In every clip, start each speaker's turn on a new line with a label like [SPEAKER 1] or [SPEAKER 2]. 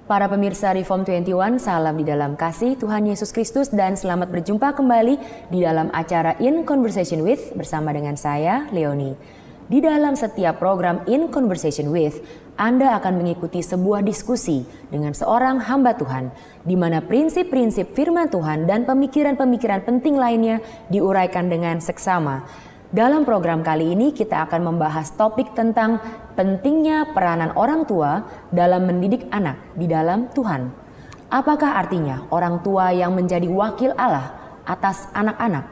[SPEAKER 1] Para pemirsa Reform 21, salam di dalam kasih Tuhan Yesus Kristus dan selamat berjumpa kembali di dalam acara In Conversation With bersama dengan saya, Leonie. Di dalam setiap program In Conversation With, Anda akan mengikuti sebuah diskusi dengan seorang hamba Tuhan, di mana prinsip-prinsip firman Tuhan dan pemikiran-pemikiran penting lainnya diuraikan dengan seksama. Dalam program kali ini kita akan membahas topik tentang pentingnya peranan orang tua dalam mendidik anak di dalam Tuhan. Apakah artinya orang tua yang menjadi wakil Allah atas anak-anak?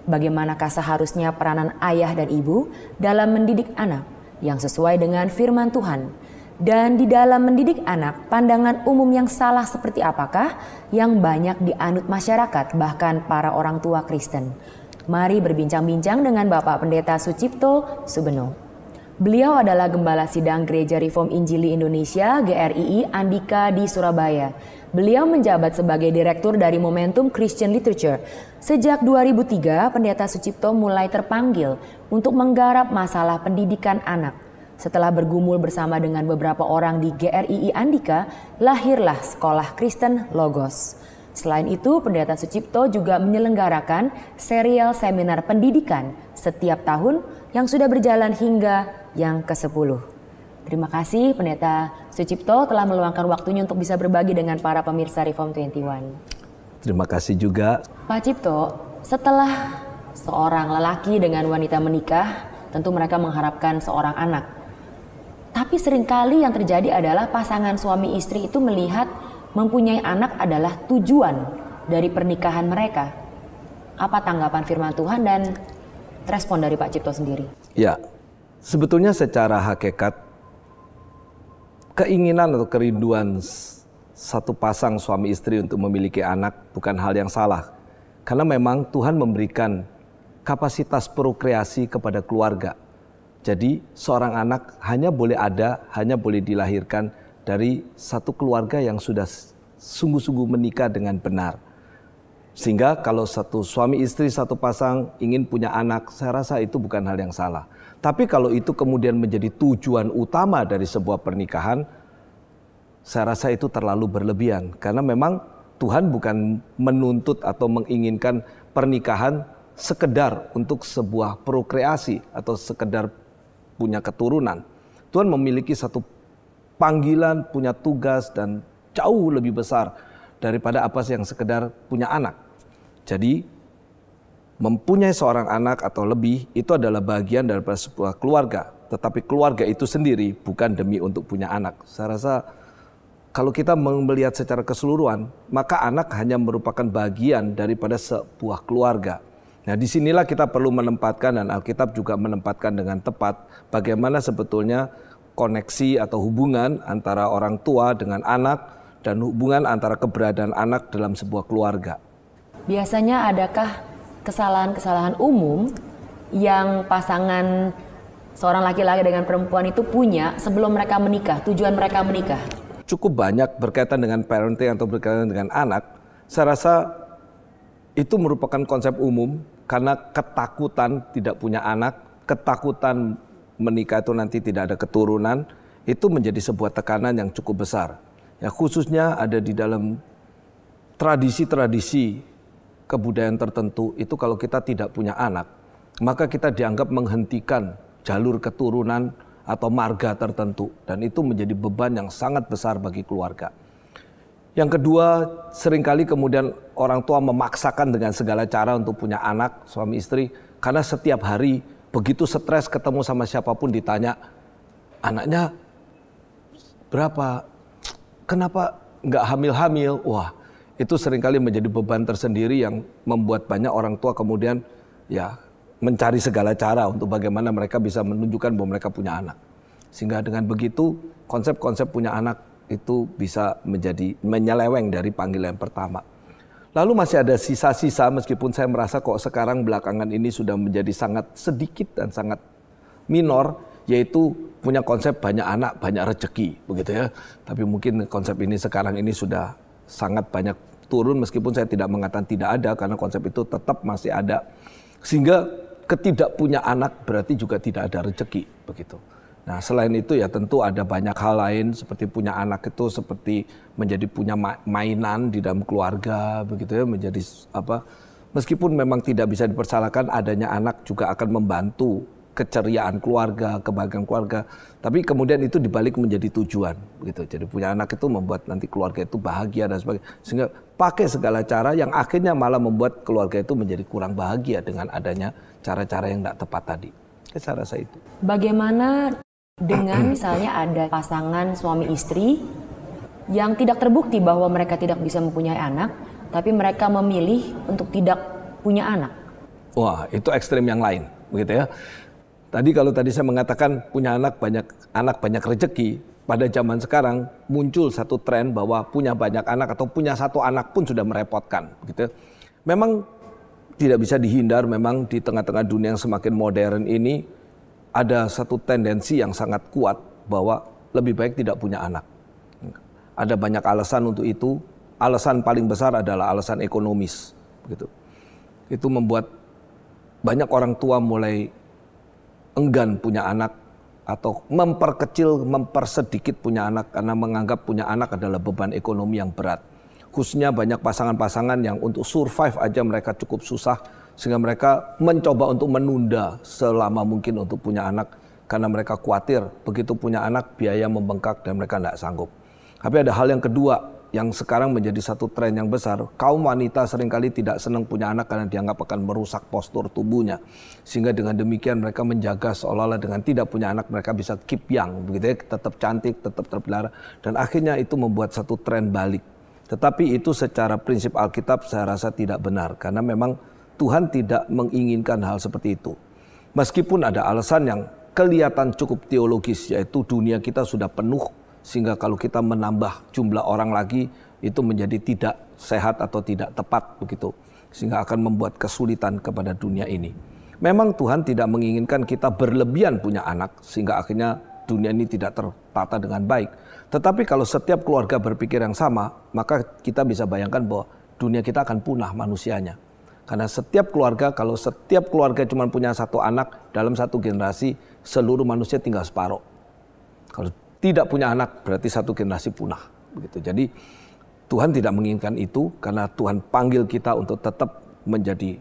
[SPEAKER 1] Bagaimanakah seharusnya peranan ayah dan ibu dalam mendidik anak yang sesuai dengan firman Tuhan? Dan di dalam mendidik anak, pandangan umum yang salah seperti apakah yang banyak dianut masyarakat, bahkan para orang tua Kristen? Mari berbincang-bincang dengan Bapak Pendeta Sucipto Subeno. Beliau adalah Gembala Sidang Gereja Reform Injili Indonesia GRII Andika di Surabaya. Beliau menjabat sebagai Direktur dari Momentum Christian Literature. Sejak 2003, Pendeta Sucipto mulai terpanggil untuk menggarap masalah pendidikan anak. Setelah bergumul bersama dengan beberapa orang di GRII Andika, lahirlah Sekolah Kristen Logos. Selain itu, Pendeta Sucipto juga menyelenggarakan serial seminar pendidikan setiap tahun yang sudah berjalan hingga yang ke-10. Terima kasih Pendeta Sucipto telah meluangkan waktunya untuk bisa berbagi dengan para pemirsa Reform 21.
[SPEAKER 2] Terima kasih juga.
[SPEAKER 1] Pak Cipto, setelah seorang lelaki dengan wanita menikah, tentu mereka mengharapkan seorang anak. Tapi seringkali yang terjadi adalah pasangan suami istri itu melihat mempunyai anak adalah tujuan dari pernikahan mereka. Apa tanggapan firman Tuhan dan respon dari Pak Cipto sendiri?
[SPEAKER 2] Ya, sebetulnya secara hakikat keinginan atau kerinduan satu pasang suami istri untuk memiliki anak bukan hal yang salah. Karena memang Tuhan memberikan kapasitas prokreasi kepada keluarga. Jadi seorang anak hanya boleh ada, hanya boleh dilahirkan dari satu keluarga yang sudah sungguh-sungguh menikah dengan benar. Sehingga kalau satu suami istri, satu pasang ingin punya anak, saya rasa itu bukan hal yang salah. Tapi kalau itu kemudian menjadi tujuan utama dari sebuah pernikahan, saya rasa itu terlalu berlebihan. Karena memang Tuhan bukan menuntut atau menginginkan pernikahan sekedar untuk sebuah prokreasi atau sekedar punya keturunan. Tuhan memiliki satu panggilan, punya tugas dan jauh lebih besar daripada apa yang sekedar punya anak. Jadi mempunyai seorang anak atau lebih itu adalah bagian daripada sebuah keluarga. Tetapi keluarga itu sendiri bukan demi untuk punya anak. Saya rasa kalau kita melihat secara keseluruhan, maka anak hanya merupakan bagian daripada sebuah keluarga. Nah, disinilah kita perlu menempatkan, dan Alkitab juga menempatkan dengan tepat bagaimana sebetulnya koneksi atau hubungan antara orang tua dengan anak dan hubungan antara keberadaan anak dalam sebuah keluarga.
[SPEAKER 1] Biasanya adakah kesalahan-kesalahan umum yang pasangan seorang laki-laki dengan perempuan itu punya sebelum mereka menikah, tujuan mereka menikah?
[SPEAKER 2] Cukup banyak berkaitan dengan parenting atau berkaitan dengan anak. Saya rasa itu merupakan konsep umum karena ketakutan tidak punya anak, ketakutan menikah itu nanti tidak ada keturunan, itu menjadi sebuah tekanan yang cukup besar. Ya, khususnya ada di dalam tradisi-tradisi kebudayaan tertentu, itu kalau kita tidak punya anak, maka kita dianggap menghentikan jalur keturunan atau marga tertentu. Dan itu menjadi beban yang sangat besar bagi keluarga. Yang kedua, seringkali kemudian orang tua memaksakan dengan segala cara untuk punya anak, suami istri, karena setiap hari begitu stres ketemu sama siapapun ditanya, anaknya berapa? Kenapa nggak hamil-hamil? Wah, itu seringkali menjadi beban tersendiri yang membuat banyak orang tua kemudian ya mencari segala cara untuk bagaimana mereka bisa menunjukkan bahwa mereka punya anak. Sehingga dengan begitu konsep-konsep punya anak itu bisa menjadi menyeleweng dari panggilan pertama. Lalu masih ada sisa-sisa, meskipun saya merasa kok sekarang belakangan ini sudah menjadi sangat sedikit dan sangat minor, yaitu punya konsep banyak anak, banyak rezeki, begitu ya. Tapi mungkin konsep ini sekarang ini sudah sangat banyak turun, meskipun saya tidak mengatakan tidak ada, karena konsep itu tetap masih ada. Sehingga ketidakpunya anak berarti juga tidak ada rezeki, begitu. Nah, selain itu ya tentu ada banyak hal lain seperti punya anak itu seperti menjadi punya mainan di dalam keluarga begitu ya, menjadi apa, meskipun memang tidak bisa dipersalahkan adanya anak juga akan membantu keceriaan keluarga, kebahagiaan keluarga, tapi kemudian itu dibalik menjadi tujuan gitu. Jadi punya anak itu membuat nanti keluarga itu bahagia dan sebagainya, sehingga pakai segala cara yang akhirnya malah membuat keluarga itu menjadi kurang bahagia dengan adanya cara-cara yang tidak tepat tadi. Saya rasa itu.
[SPEAKER 1] Bagaimana dengan misalnya ada pasangan suami istri yang tidak terbukti bahwa mereka tidak bisa mempunyai anak, tapi mereka memilih untuk tidak punya anak?
[SPEAKER 2] Wah, itu ekstrem yang lain, begitu ya. Kalau tadi saya mengatakan punya anak banyak rezeki, pada zaman sekarang muncul satu tren bahwa punya banyak anak atau punya satu anak pun sudah merepotkan, begitu. Memang tidak bisa dihindar, memang di tengah-tengah dunia yang semakin modern ini ada satu tendensi yang sangat kuat bahwa lebih baik tidak punya anak. Ada banyak alasan untuk itu. Alasan paling besar adalah alasan ekonomis, begitu. Itu membuat banyak orang tua mulai enggan punya anak atau mempersedikit punya anak karena menganggap punya anak adalah beban ekonomi yang berat. Khususnya banyak pasangan-pasangan yang untuk survive aja mereka cukup susah, sehingga mereka mencoba untuk menunda selama mungkin untuk punya anak karena mereka khawatir begitu punya anak biaya membengkak dan mereka tidak sanggup. Tapi ada hal yang kedua yang sekarang menjadi satu tren yang besar. Kaum wanita seringkali tidak senang punya anak karena dianggap akan merusak postur tubuhnya. Sehingga dengan demikian mereka menjaga seolah-olah dengan tidak punya anak mereka bisa keep young, begitu ya, tetap cantik, tetap terpelihara. Dan akhirnya itu membuat satu tren balik. Tetapi itu secara prinsip Alkitab saya rasa tidak benar. Karena memang Tuhan tidak menginginkan hal seperti itu. Meskipun ada alasan yang kelihatan cukup teologis, yaitu dunia kita sudah penuh, sehingga kalau kita menambah jumlah orang lagi itu menjadi tidak sehat atau tidak tepat begitu, sehingga akan membuat kesulitan kepada dunia ini. Memang Tuhan tidak menginginkan kita berlebihan punya anak sehingga akhirnya dunia ini tidak tertata dengan baik. Tetapi kalau setiap keluarga berpikir yang sama, maka kita bisa bayangkan bahwa dunia kita akan punah manusianya. Karena kalau setiap keluarga cuma punya satu anak dalam satu generasi, seluruh manusia tinggal separuh. Kalau tidak punya anak berarti satu generasi punah, begitu. Jadi Tuhan tidak menginginkan itu karena Tuhan panggil kita untuk tetap menjadi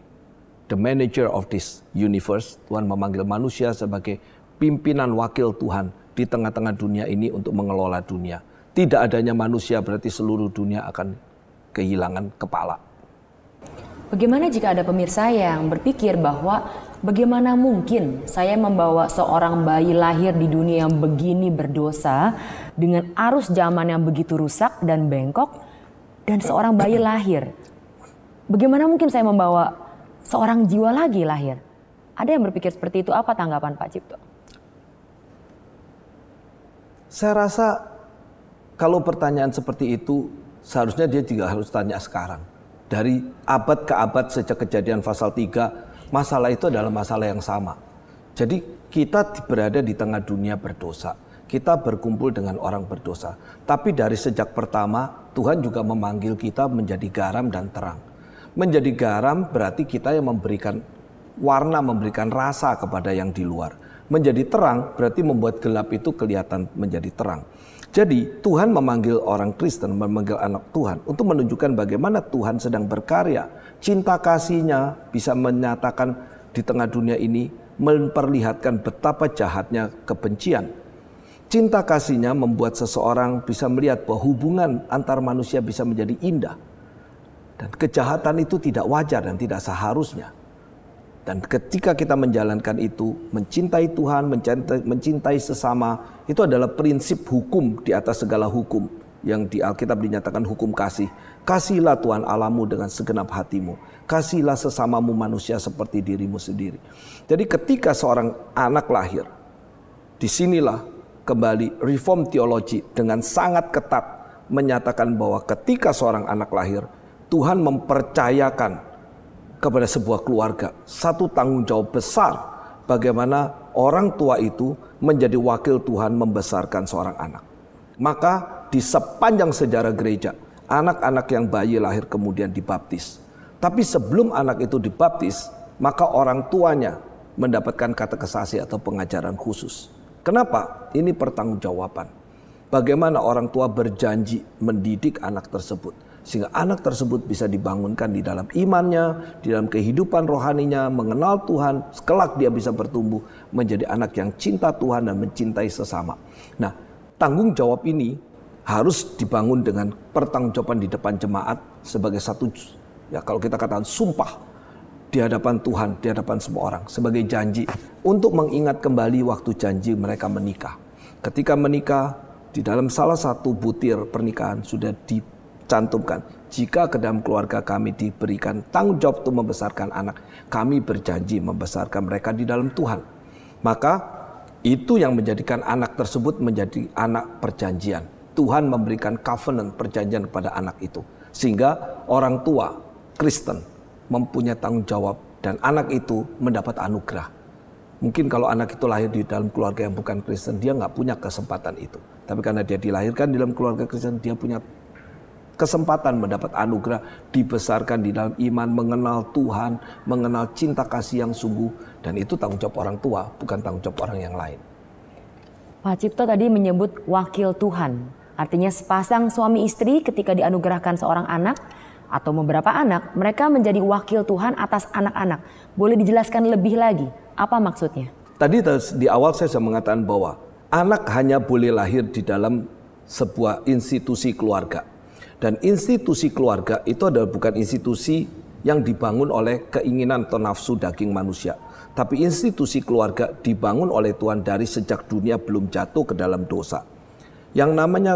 [SPEAKER 2] the manager of this universe. Tuhan memanggil manusia sebagai pimpinan wakil Tuhan di tengah-tengah dunia ini untuk mengelola dunia. Tidak adanya manusia berarti seluruh dunia akan kehilangan kepala.
[SPEAKER 1] Bagaimana jika ada pemirsa yang berpikir bahwa bagaimana mungkin saya membawa seorang bayi lahir di dunia yang begini berdosa dengan arus zaman yang begitu rusak dan bengkok, dan seorang bayi lahir. Bagaimana mungkin saya membawa seorang jiwa lagi lahir? Ada yang berpikir seperti itu, apa tanggapan Pak Cipto?
[SPEAKER 2] Saya rasa kalau pertanyaan seperti itu seharusnya dia juga harus tanya sekarang. Dari abad ke abad sejak kejadian pasal 3, masalah itu adalah masalah yang sama. Jadi kita berada di tengah dunia berdosa. Kita berkumpul dengan orang berdosa. Tapi dari sejak pertama, Tuhan juga memanggil kita menjadi garam dan terang. Menjadi garam berarti kita yang memberikan warna, memberikan rasa kepada yang di luar. Menjadi terang berarti membuat gelap itu kelihatan menjadi terang. Jadi Tuhan memanggil orang Kristen, memanggil anak Tuhan untuk menunjukkan bagaimana Tuhan sedang berkarya. Cinta kasih-Nya bisa menyatakan di tengah dunia ini, memperlihatkan betapa jahatnya kebencian. Cinta kasih-Nya membuat seseorang bisa melihat bahwa hubungan antar manusia bisa menjadi indah. Dan kejahatan itu tidak wajar dan tidak seharusnya. Dan ketika kita menjalankan itu, mencintai Tuhan, mencintai sesama, itu adalah prinsip hukum di atas segala hukum. Yang di Alkitab dinyatakan hukum kasih. Kasihilah Tuhan Allahmu dengan segenap hatimu. Kasihilah sesamamu manusia seperti dirimu sendiri. Jadi ketika seorang anak lahir, disinilah kembali reform teologi dengan sangat ketat menyatakan bahwa ketika seorang anak lahir, Tuhan mempercayakan kepada sebuah keluarga satu tanggung jawab besar bagaimana orang tua itu menjadi wakil Tuhan membesarkan seorang anak. Maka di sepanjang sejarah gereja, anak-anak yang bayi lahir kemudian dibaptis. Tapi sebelum anak itu dibaptis, maka orang tuanya mendapatkan katekesasi atau pengajaran khusus. Kenapa? Ini pertanggungjawaban. Bagaimana orang tua berjanji mendidik anak tersebut, sehingga anak tersebut bisa dibangunkan di dalam imannya, di dalam kehidupan rohaninya, mengenal Tuhan, kelak dia bisa bertumbuh menjadi anak yang cinta Tuhan dan mencintai sesama. Nah, tanggung jawab ini harus dibangun dengan pertanggungjawaban di depan jemaat sebagai satu, ya kalau kita katakan sumpah di hadapan Tuhan, di hadapan semua orang, sebagai janji untuk mengingat kembali waktu janji mereka menikah. Ketika menikah, di dalam salah satu butir pernikahan sudah dicantumkan, jika ke dalam keluarga kami diberikan tanggung jawab untuk membesarkan anak, kami berjanji membesarkan mereka di dalam Tuhan. Maka itu yang menjadikan anak tersebut menjadi anak perjanjian. Tuhan memberikan covenant, perjanjian kepada anak itu. Sehingga orang tua Kristen mempunyai tanggung jawab dan anak itu mendapat anugerah. Mungkin kalau anak itu lahir di dalam keluarga yang bukan Kristen, dia nggak punya kesempatan itu. Tapi karena dia dilahirkan di dalam keluarga Kristen, dia punya kesempatan mendapat anugerah, dibesarkan di dalam iman, mengenal Tuhan, mengenal cinta kasih yang sungguh. Dan itu tanggung jawab orang tua, bukan tanggung jawab orang yang lain.
[SPEAKER 1] Pak Cipto tadi menyebut wakil Tuhan. Artinya sepasang suami istri ketika dianugerahkan seorang anak atau beberapa anak, mereka menjadi wakil Tuhan atas anak-anak. Boleh dijelaskan lebih lagi, apa maksudnya?
[SPEAKER 2] Tadi di awal saya sudah mengatakan bahwa anak hanya boleh lahir di dalam sebuah institusi keluarga. Dan institusi keluarga itu adalah bukan institusi yang dibangun oleh keinginan atau nafsu daging manusia. Tapi institusi keluarga dibangun oleh Tuhan dari sejak dunia belum jatuh ke dalam dosa. Yang namanya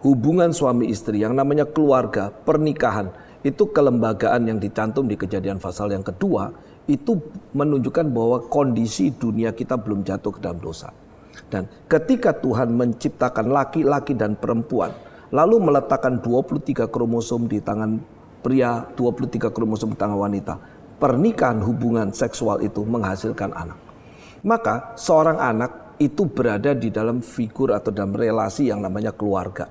[SPEAKER 2] hubungan suami istri, yang namanya keluarga, pernikahan, itu kelembagaan yang dicantum di Kejadian pasal yang kedua, itu menunjukkan bahwa kondisi dunia kita belum jatuh ke dalam dosa. Dan ketika Tuhan menciptakan laki-laki dan perempuan, lalu meletakkan 23 kromosom di tangan pria, 23 kromosom di tangan wanita, pernikahan hubungan seksual itu menghasilkan anak. Maka seorang anak itu berada di dalam figur atau dalam relasi yang namanya keluarga.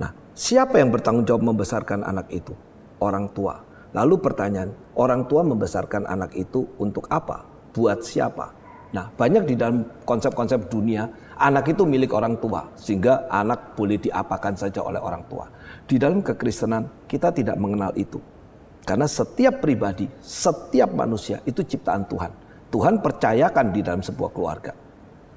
[SPEAKER 2] Nah, siapa yang bertanggung jawab membesarkan anak itu? Orang tua. Lalu pertanyaan, orang tua membesarkan anak itu untuk apa? Buat siapa? Nah, banyak di dalam konsep-konsep dunia, anak itu milik orang tua, sehingga anak boleh diapakan saja oleh orang tua. Di dalam kekristenan, kita tidak mengenal itu. Karena setiap pribadi, setiap manusia itu ciptaan Tuhan. Tuhan percayakan di dalam sebuah keluarga.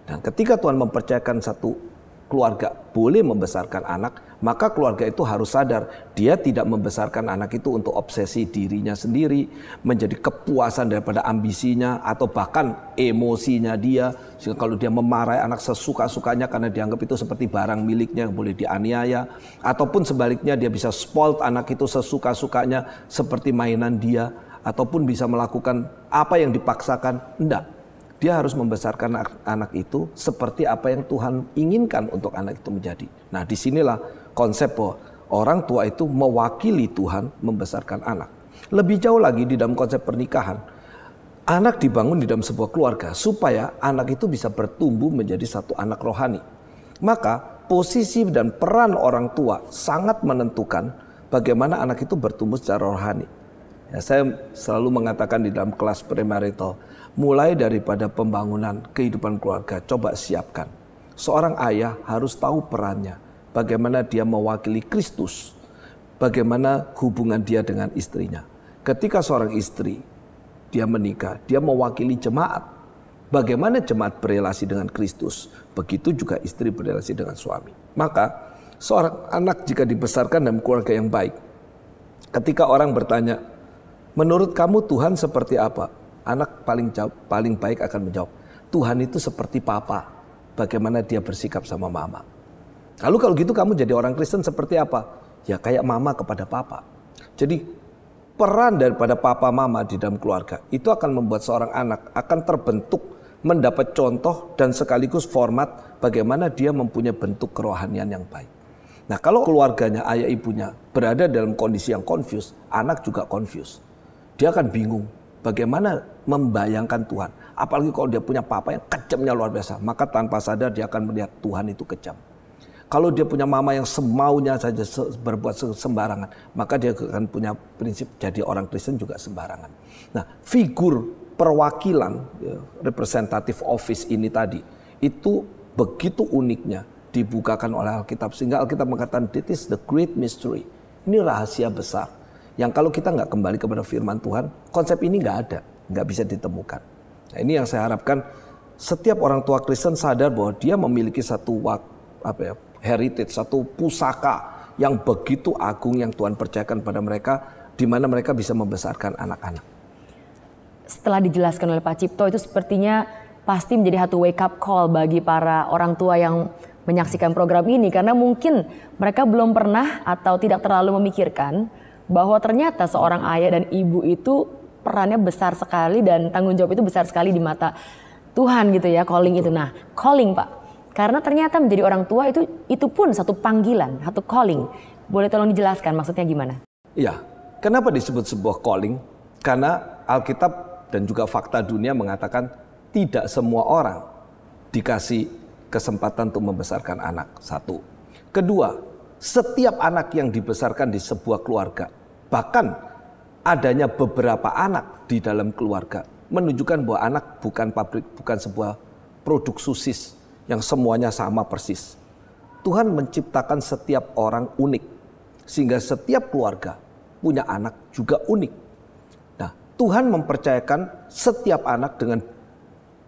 [SPEAKER 2] Dan ketika Tuhan mempercayakan satu keluarga boleh membesarkan anak, maka keluarga itu harus sadar dia tidak membesarkan anak itu untuk obsesi dirinya sendiri, menjadi kepuasan daripada ambisinya atau bahkan emosinya dia. Sehingga kalau dia memarahi anak sesuka-sukanya karena dianggap itu seperti barang miliknya yang boleh dianiaya, ataupun sebaliknya dia bisa spoil anak itu sesuka-sukanya seperti mainan dia, ataupun bisa melakukan apa yang dipaksakan. Enggak. Dia harus membesarkan anak itu seperti apa yang Tuhan inginkan untuk anak itu menjadi. Nah, disinilah konsep bahwa orang tua itu mewakili Tuhan membesarkan anak. Lebih jauh lagi di dalam konsep pernikahan, anak dibangun di dalam sebuah keluarga supaya anak itu bisa bertumbuh menjadi satu anak rohani. Maka posisi dan peran orang tua sangat menentukan bagaimana anak itu bertumbuh secara rohani. Ya, saya selalu mengatakan di dalam kelas premarital, mulai daripada pembangunan kehidupan keluarga, coba siapkan. Seorang ayah harus tahu perannya, bagaimana dia mewakili Kristus, bagaimana hubungan dia dengan istrinya. Ketika seorang istri, dia menikah, dia mewakili jemaat. Bagaimana jemaat berelasi dengan Kristus, begitu juga istri berelasi dengan suami. Maka seorang anak jika dibesarkan dalam keluarga yang baik, ketika orang bertanya, menurut kamu Tuhan seperti apa? Anak paling baik akan menjawab, Tuhan itu seperti papa, bagaimana dia bersikap sama mama. Lalu kalau gitu kamu jadi orang Kristen seperti apa? Ya kayak mama kepada papa. Jadi peran daripada papa mama di dalam keluarga itu akan membuat seorang anak akan terbentuk, mendapat contoh dan sekaligus format bagaimana dia mempunyai bentuk kerohanian yang baik. Nah, kalau keluarganya, ayah ibunya berada dalam kondisi yang confused, anak juga confused. Dia akan bingung bagaimana membayangkan Tuhan. Apalagi kalau dia punya papa yang kejamnya luar biasa, maka tanpa sadar dia akan melihat Tuhan itu kejam. Kalau dia punya mama yang semaunya saja berbuat sembarangan, maka dia akan punya prinsip jadi orang Kristen juga sembarangan. Nah, figur perwakilan, representative office ini tadi, itu begitu uniknya dibukakan oleh Alkitab. Sehingga Alkitab mengatakan, this is the great mystery. Ini rahasia besar. Yang kalau kita nggak kembali kepada firman Tuhan, konsep ini nggak ada. Nggak bisa ditemukan. Nah, ini yang saya harapkan setiap orang tua Kristen sadar bahwa dia memiliki satu heritage, satu pusaka yang begitu agung yang Tuhan percayakan pada mereka, di mana mereka bisa membesarkan anak-anak.
[SPEAKER 1] Setelah dijelaskan oleh Pak Cipto, itu sepertinya pasti menjadi satu wake up call bagi para orang tua yang menyaksikan program ini, karena mungkin mereka belum pernah atau tidak terlalu memikirkan bahwa ternyata seorang ayah dan ibu itu perannya besar sekali dan tanggung jawab itu besar sekali di mata Tuhan gitu ya, calling itu. Nah, calling Pak, karena ternyata menjadi orang tua itu pun satu panggilan, satu calling. Boleh tolong dijelaskan maksudnya gimana?
[SPEAKER 2] Iya, kenapa disebut sebuah calling? Karena Alkitab dan juga fakta dunia mengatakan tidak semua orang dikasih kesempatan untuk membesarkan anak. Satu. Kedua, setiap anak yang dibesarkan di sebuah keluarga, bahkan adanya beberapa anak di dalam keluarga, menunjukkan bahwa anak bukan pabrik, bukan sebuah produk susis yang semuanya sama persis. Tuhan menciptakan setiap orang unik, sehingga setiap keluarga punya anak juga unik. Nah, Tuhan mempercayakan setiap anak dengan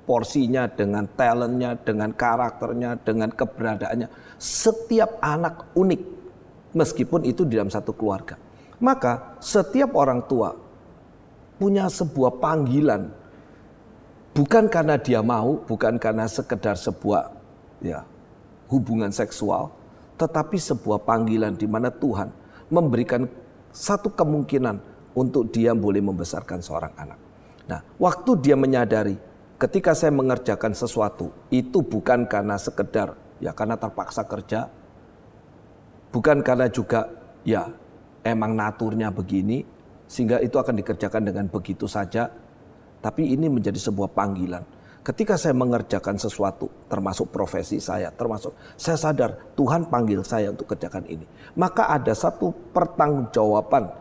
[SPEAKER 2] porsinya, dengan talentnya, dengan karakternya, dengan keberadaannya. Setiap anak unik, meskipun itu di dalam satu keluarga. Maka setiap orang tua punya sebuah panggilan, bukan karena dia mau, bukan karena sekedar sebuah hubungan seksual, tetapi sebuah panggilan di mana Tuhan memberikan satu kemungkinan untuk dia boleh membesarkan seorang anak. Nah, waktu dia menyadari ketika saya mengerjakan sesuatu, itu bukan karena sekedar karena terpaksa kerja, bukan karena juga emang naturnya begini, sehingga itu akan dikerjakan dengan begitu saja. Tapi ini menjadi sebuah panggilan. Ketika saya mengerjakan sesuatu, termasuk profesi saya, saya sadar Tuhan panggil saya untuk kerjakan ini. Maka ada satu pertanggungjawaban,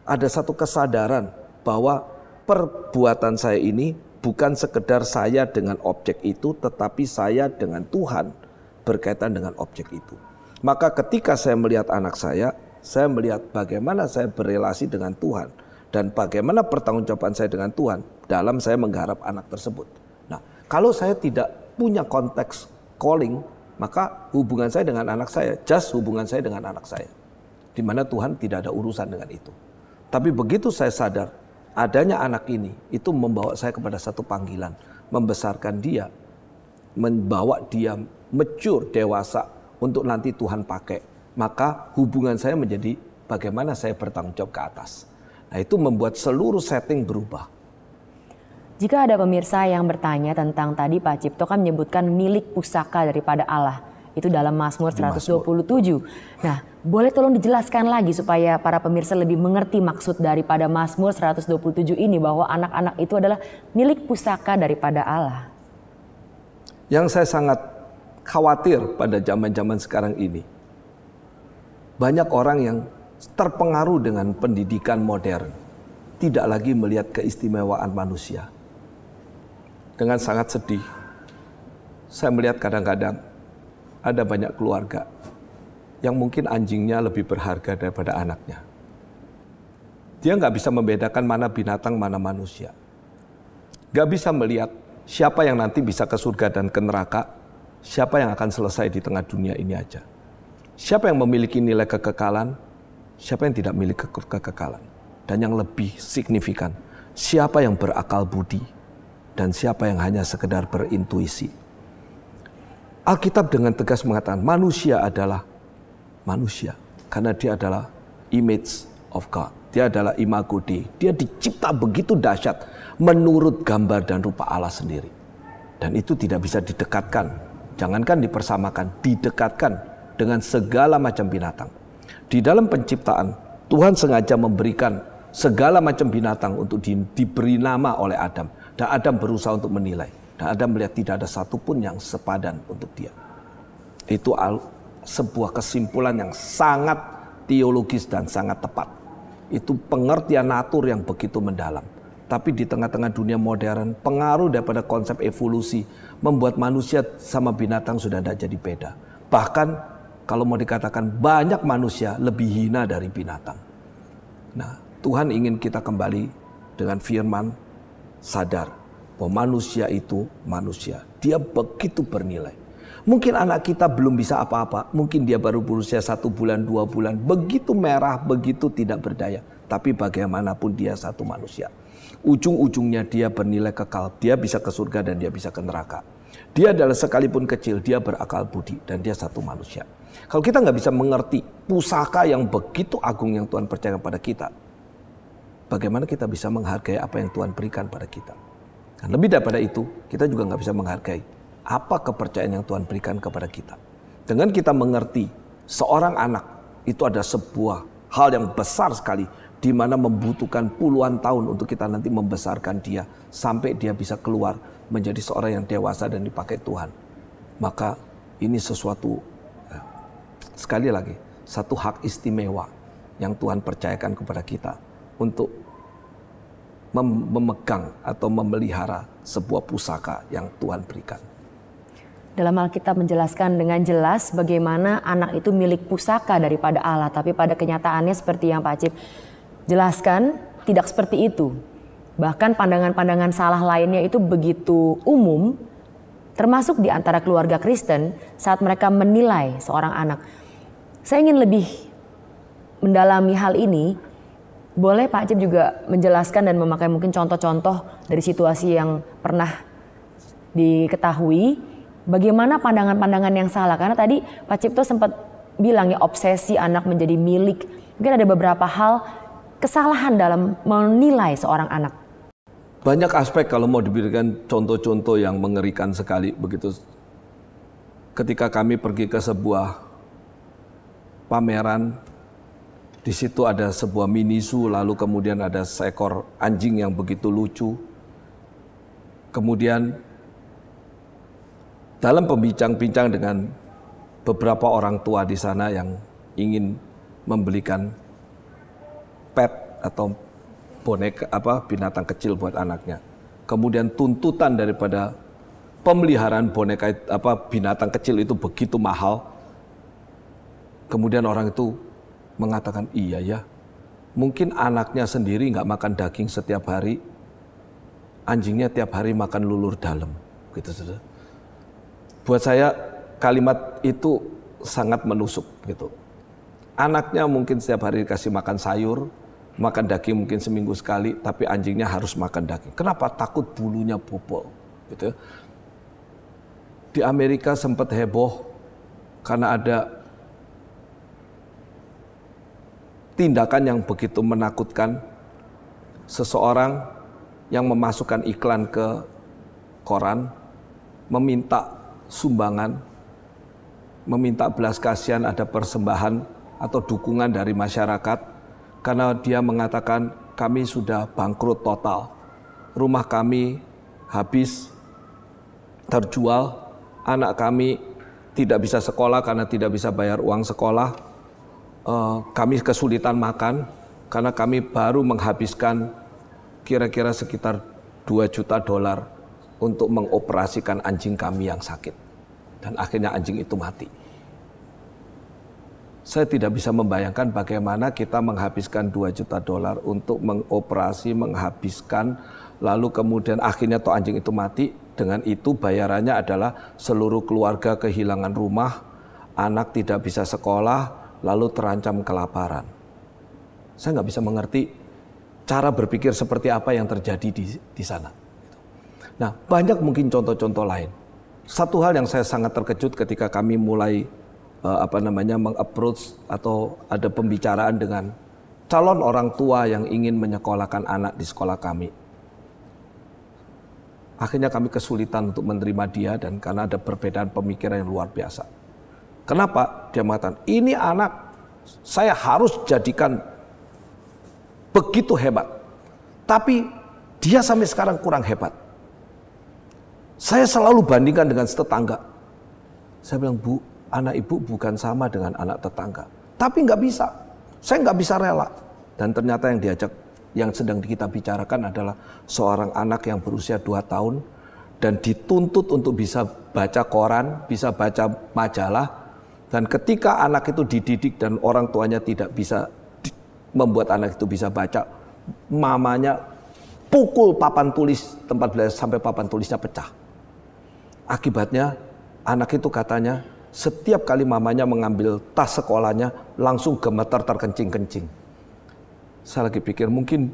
[SPEAKER 2] ada satu kesadaran bahwa perbuatan saya ini bukan sekedar saya dengan objek itu, tetapi saya dengan Tuhan berkaitan dengan objek itu. Maka ketika saya melihat anak saya melihat bagaimana saya berelasi dengan Tuhan dan bagaimana pertanggungjawaban saya dengan Tuhan dalam saya menggarap anak tersebut. Nah, kalau saya tidak punya konteks calling, maka hubungan saya dengan anak saya, hubungan saya dengan anak saya, di mana Tuhan tidak ada urusan dengan itu. Tapi begitu saya sadar adanya anak ini, itu membawa saya kepada satu panggilan, membesarkan dia, membawa dia mature, dewasa untuk nanti Tuhan pakai. Maka hubungan saya menjadi bagaimana saya bertanggung jawab ke atas. Nah, itu membuat seluruh setting berubah.
[SPEAKER 1] Jika ada pemirsa yang bertanya tentang tadi Pak Cipto kan menyebutkan milik pusaka daripada Allah. Itu dalam Mazmur 127. Nah, boleh tolong dijelaskan lagi supaya para pemirsa lebih mengerti maksud daripada Mazmur 127 ini, bahwa anak-anak itu adalah milik pusaka daripada Allah.
[SPEAKER 2] Yang saya sangat khawatir pada zaman-zaman sekarang ini, banyak orang yang terpengaruh dengan pendidikan modern, tidak lagi melihat keistimewaan manusia. Dengan sangat sedih, saya melihat kadang-kadang ada banyak keluarga yang mungkin anjingnya lebih berharga daripada anaknya. Dia nggak bisa membedakan mana binatang, mana manusia. Nggak bisa melihat siapa yang nanti bisa ke surga dan ke neraka, siapa yang akan selesai di tengah dunia ini aja. Siapa yang memiliki nilai kekekalan, siapa yang tidak memiliki kekekalan. Dan yang lebih signifikan, siapa yang berakal budi, dan siapa yang hanya sekedar berintuisi. Alkitab dengan tegas mengatakan manusia adalah manusia, karena dia adalah image of God. Dia adalah imago Dei. Dia dicipta begitu dahsyat menurut gambar dan rupa Allah sendiri. Dan itu tidak bisa didekatkan, jangankan dipersamakan, didekatkan dengan segala macam binatang. Di dalam penciptaan, Tuhan sengaja memberikan segala macam binatang untuk diberi nama oleh Adam. Dan Adam berusaha untuk menilai. Dan Adam melihat tidak ada satupun yang sepadan untuk dia. Itu sebuah kesimpulan yang sangat teologis dan sangat tepat. Itu pengertian natur yang begitu mendalam. Tapi di tengah-tengah dunia modern, pengaruh daripada konsep evolusi membuat manusia sama binatang sudah tidak jadi beda. Bahkan kalau mau dikatakan banyak manusia lebih hina dari binatang. Nah, Tuhan ingin kita kembali dengan firman sadar bahwa manusia itu manusia. Dia begitu bernilai. Mungkin anak kita belum bisa apa-apa. Mungkin dia baru berusia 1 bulan, 2 bulan. Begitu merah, begitu tidak berdaya. Tapi bagaimanapun dia satu manusia. Ujung-ujungnya dia bernilai kekal. Dia bisa ke surga dan dia bisa ke neraka. Dia adalah sekalipun kecil, dia berakal budi. Dan dia satu manusia. Kalau kita nggak bisa mengerti pusaka yang begitu agung yang Tuhan percayakan pada kita, bagaimana kita bisa menghargai apa yang Tuhan berikan pada kita? Dan lebih daripada itu, kita juga nggak bisa menghargai apa kepercayaan yang Tuhan berikan kepada kita. Dengan kita mengerti seorang anak itu ada sebuah hal yang besar sekali, di mana membutuhkan puluhan tahun untuk kita nanti membesarkan dia sampai dia bisa keluar menjadi seorang yang dewasa dan dipakai Tuhan. Maka ini sesuatu, sekali lagi, satu hak istimewa yang Tuhan percayakan kepada kita untuk memegang atau memelihara sebuah pusaka yang Tuhan berikan.
[SPEAKER 1] Dalam Alkitab menjelaskan dengan jelas bagaimana anak itu milik pusaka daripada Allah. Tapi pada kenyataannya seperti yang Pak Cip jelaskan, tidak seperti itu. Bahkan pandangan-pandangan salah lainnya itu begitu umum, termasuk di antara keluarga Kristen saat mereka menilai seorang anak. Saya ingin lebih mendalami hal ini. Boleh Pak Cip juga menjelaskan dan memakai mungkin contoh-contoh dari situasi yang pernah diketahui, bagaimana pandangan-pandangan yang salah. Karena tadi Pak Cipto sempat bilang ya, obsesi anak menjadi milik. Mungkin ada beberapa hal kesalahan dalam menilai seorang anak.
[SPEAKER 2] Banyak aspek kalau mau diberikan contoh-contoh yang mengerikan sekali begitu. Ketika kami pergi ke sebuah pameran, di situ ada sebuah mini zoo, lalu kemudian ada seekor anjing yang begitu lucu. Kemudian dalam pembincang-bincang dengan beberapa orang tua di sana yang ingin membelikan pet atau boneka binatang kecil buat anaknya. Kemudian tuntutan daripada pemeliharaan boneka binatang kecil itu begitu mahal. Kemudian orang itu mengatakan, iya ya, mungkin anaknya sendiri nggak makan daging setiap hari, anjingnya tiap hari makan lulur dalam, gitu saudara. Buat saya kalimat itu sangat menusuk gitu. Anaknya mungkin setiap hari dikasih makan sayur, makan daging mungkin seminggu sekali, tapi anjingnya harus makan daging. Kenapa? Takut bulunya bobol. Gitu. Di Amerika sempat heboh karena ada tindakan yang begitu menakutkan. Seseorang yang memasukkan iklan ke koran, meminta sumbangan, meminta belas kasihan, ada persembahan atau dukungan dari masyarakat, karena dia mengatakan kami sudah bangkrut total, rumah kami habis terjual, anak kami tidak bisa sekolah karena tidak bisa bayar uang sekolah, kami kesulitan makan karena kami baru menghabiskan kira-kira sekitar $2 juta untuk mengoperasikan anjing kami yang sakit. Dan akhirnya anjing itu mati. Saya tidak bisa membayangkan bagaimana kita menghabiskan $2 juta untuk mengoperasi, menghabiskan, lalu kemudian akhirnya toh anjing itu mati. Dengan itu bayarannya adalah seluruh keluarga kehilangan rumah, anak tidak bisa sekolah, lalu terancam kelaparan. Saya nggak bisa mengerti cara berpikir seperti apa yang terjadi di sana. Nah, banyak mungkin contoh-contoh lain. Satu hal yang saya sangat terkejut ketika kami mulai meng-approach atau ada pembicaraan dengan calon orang tua yang ingin menyekolahkan anak di sekolah kami. Akhirnya kami kesulitan untuk menerima dia dan karena ada perbedaan pemikiran yang luar biasa. Kenapa? Dia mengatakan, ini anak saya harus jadikan begitu hebat. Tapi dia sampai sekarang kurang hebat. Saya selalu bandingkan dengan tetangga. Saya bilang, Bu, anak ibu bukan sama dengan anak tetangga. Tapi nggak bisa. Saya nggak bisa rela. Dan ternyata yang diajak Yang sedang kita bicarakan adalah seorang anak yang berusia 2 tahun dan dituntut untuk bisa baca koran, bisa baca majalah. Dan ketika anak itu dididik dan orang tuanya tidak bisa membuat anak itu bisa baca, mamanya pukul papan tulis tempat belajar sampai papan tulisnya pecah. Akibatnya anak itu katanya setiap kali mamanya mengambil tas sekolahnya langsung gemetar terkencing-kencing. Saya lagi pikir mungkin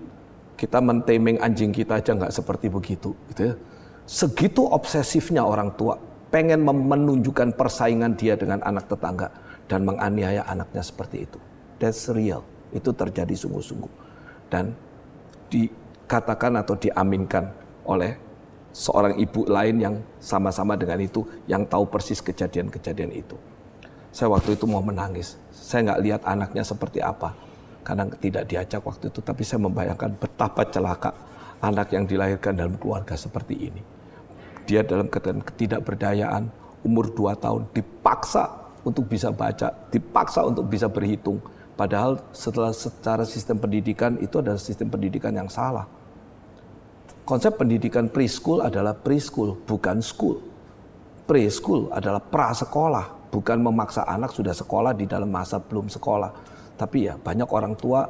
[SPEAKER 2] kita mentaming anjing kita aja nggak seperti begitu, gitu ya. Segitu obsesifnya orang tua, pengen menunjukkan persaingan dia dengan anak tetangga dan menganiaya anaknya seperti itu. That's real, itu terjadi sungguh-sungguh dan dikatakan atau diaminkan oleh seorang ibu lain yang sama-sama dengan itu, yang tahu persis kejadian-kejadian itu. Saya waktu itu mau menangis, saya nggak lihat anaknya seperti apa. Karena tidak diajak waktu itu, tapi saya membayangkan betapa celaka anak yang dilahirkan dalam keluarga seperti ini. Dia dalam keadaan ketidakberdayaan, umur 2 tahun, dipaksa untuk bisa baca, dipaksa untuk bisa berhitung. Padahal secara sistem pendidikan itu adalah sistem pendidikan yang salah. Konsep pendidikan preschool adalah preschool, bukan school. Preschool adalah prasekolah, bukan memaksa anak sudah sekolah di dalam masa belum sekolah. Tapi ya banyak orang tua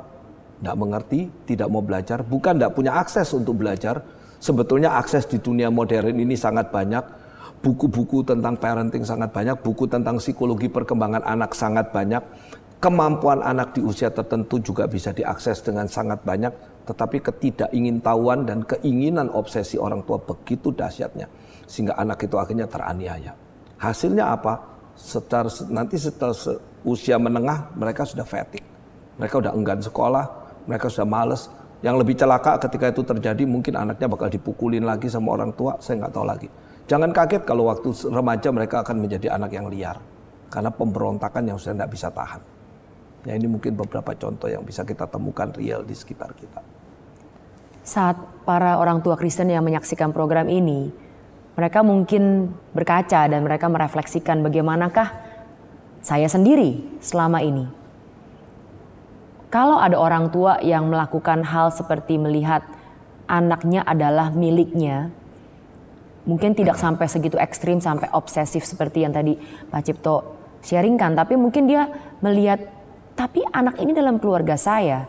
[SPEAKER 2] tidak mengerti, tidak mau belajar, bukan tidak punya akses untuk belajar. Sebetulnya akses di dunia modern ini sangat banyak, buku-buku tentang parenting sangat banyak, buku tentang psikologi perkembangan anak sangat banyak, kemampuan anak di usia tertentu juga bisa diakses dengan sangat banyak, tetapi ketidakingintahuan dan keinginan obsesi orang tua begitu dahsyatnya, sehingga anak itu akhirnya teraniaya. Hasilnya apa? Nanti setelah usia menengah mereka sudah fatigue, mereka sudah enggan sekolah, mereka sudah males. Yang lebih celaka ketika itu terjadi mungkin anaknya bakal dipukulin lagi sama orang tua, saya nggak tahu lagi. Jangan kaget kalau waktu remaja mereka akan menjadi anak yang liar karena pemberontakan yang sudah tidak bisa tahan. Ya, ini mungkin beberapa contoh yang bisa kita temukan real di sekitar kita.
[SPEAKER 1] Saat para orang tua Kristen yang menyaksikan program ini, mereka mungkin berkaca dan mereka merefleksikan bagaimanakah saya sendiri selama ini. Kalau ada orang tua yang melakukan hal seperti melihat anaknya adalah miliknya, mungkin tidak sampai segitu ekstrim, sampai obsesif seperti yang tadi Pak Cipto sharingkan, tapi mungkin dia melihat, tapi anak ini dalam keluarga saya.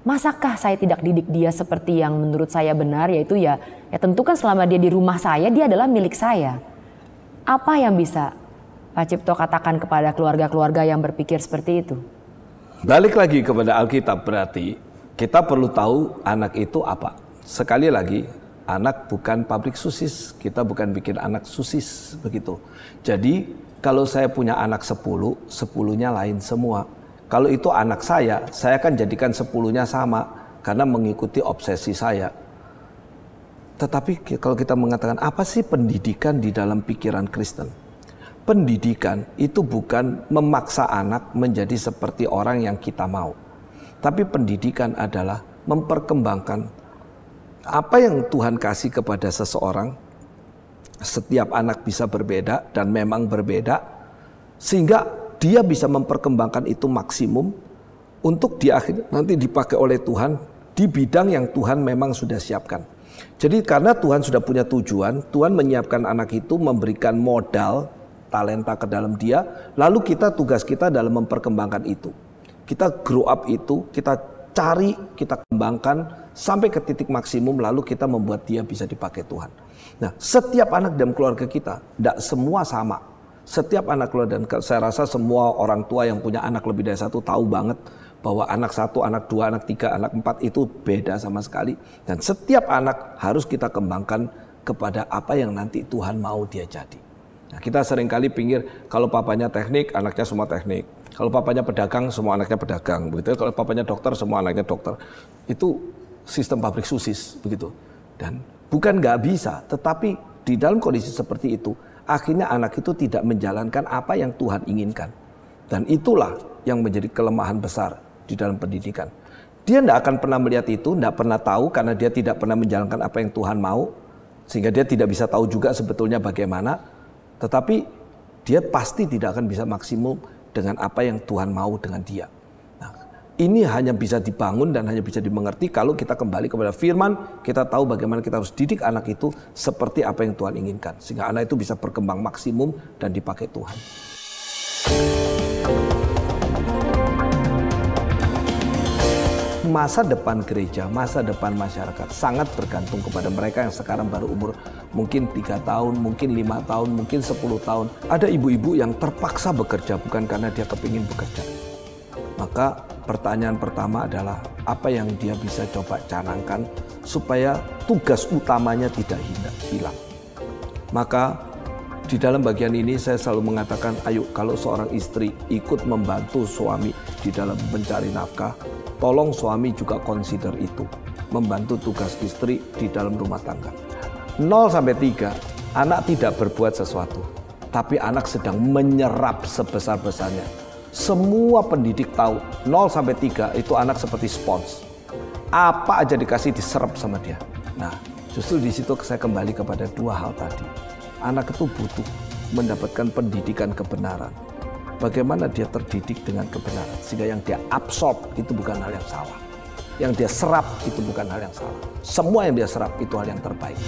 [SPEAKER 1] Masakah saya tidak didik dia seperti yang menurut saya benar, yaitu ya tentu kan selama dia di rumah saya, dia adalah milik saya. Apa yang bisa Pak Cipto katakan kepada keluarga-keluarga yang berpikir seperti itu?
[SPEAKER 2] Balik lagi kepada Alkitab, berarti kita perlu tahu anak itu apa. Sekali lagi, anak bukan pabrik sosis, kita bukan bikin anak sosis begitu. Jadi kalau saya punya anak 10, 10-nya lain semua. Kalau itu anak saya akan jadikan 10-nya sama karena mengikuti obsesi saya. Tetapi kalau kita mengatakan apa sih pendidikan di dalam pikiran Kristen? Pendidikan itu bukan memaksa anak menjadi seperti orang yang kita mau. Tapi pendidikan adalah memperkembangkan apa yang Tuhan kasih kepada seseorang. Setiap anak bisa berbeda dan memang berbeda, sehingga dia bisa memperkembangkan itu maksimum untuk di akhir nanti dipakai oleh Tuhan di bidang yang Tuhan memang sudah siapkan. Jadi karena Tuhan sudah punya tujuan, Tuhan menyiapkan anak itu, memberikan modal talenta ke dalam dia, lalu tugas kita dalam memperkembangkan itu. Kita grow up itu, kita cari, kita kembangkan sampai ke titik maksimum, lalu kita membuat dia bisa dipakai Tuhan. Nah, setiap anak dalam keluarga kita, tidak semua sama. Setiap anak keluarga, dan saya rasa semua orang tua yang punya anak lebih dari satu tahu banget bahwa anak 1, anak 2, anak 3, anak 4 itu beda sama sekali. Dan setiap anak harus kita kembangkan kepada apa yang nanti Tuhan mau dia jadi. Nah, kita seringkali pikir kalau papanya teknik, anaknya semua teknik. Kalau papanya pedagang, semua anaknya pedagang. Begitu. Kalau papanya dokter, semua anaknya dokter. Itu sistem pabrik sosis, begitu. Dan bukan nggak bisa, tetapi di dalam kondisi seperti itu, akhirnya anak itu tidak menjalankan apa yang Tuhan inginkan. Dan itulah yang menjadi kelemahan besar di dalam pendidikan. Dia tidak akan pernah melihat itu, tidak pernah tahu karena dia tidak pernah menjalankan apa yang Tuhan mau. Sehingga dia tidak bisa tahu juga sebetulnya bagaimana. Tetapi dia pasti tidak akan bisa maksimum dengan apa yang Tuhan mau dengan dia. Nah, Ini hanya bisa dibangun dan hanya bisa dimengerti kalau kita kembali kepada firman, kita tahu bagaimana kita harus didik anak itu seperti apa yang Tuhan inginkan. Sehingga anak itu bisa berkembang maksimum dan dipakai Tuhan. Masa depan gereja, masa depan masyarakat sangat bergantung kepada mereka yang sekarang baru umur mungkin 3 tahun, mungkin 5 tahun, mungkin 10 tahun. Ada ibu-ibu yang terpaksa bekerja bukan karena dia kepingin bekerja. Maka pertanyaan pertama adalah apa yang dia bisa coba canangkan supaya tugas utamanya tidak hilang. Maka di dalam bagian ini saya selalu mengatakan, ayo kalau seorang istri ikut membantu suami di dalam mencari nafkah, tolong suami juga consider itu, membantu tugas istri di dalam rumah tangga. 0-3, anak tidak berbuat sesuatu, tapi anak sedang menyerap sebesar-besarnya. Semua pendidik tahu 0-3 itu anak seperti spons. Apa aja dikasih diserap sama dia. Nah, justru di situ saya kembali kepada 2 hal tadi. Anak itu butuh mendapatkan pendidikan kebenaran. Bagaimana dia terdidik dengan kebenaran sehingga yang dia absorb itu bukan hal yang salah. Yang dia serap itu bukan hal yang salah. Semua yang dia serap itu hal yang terbaik.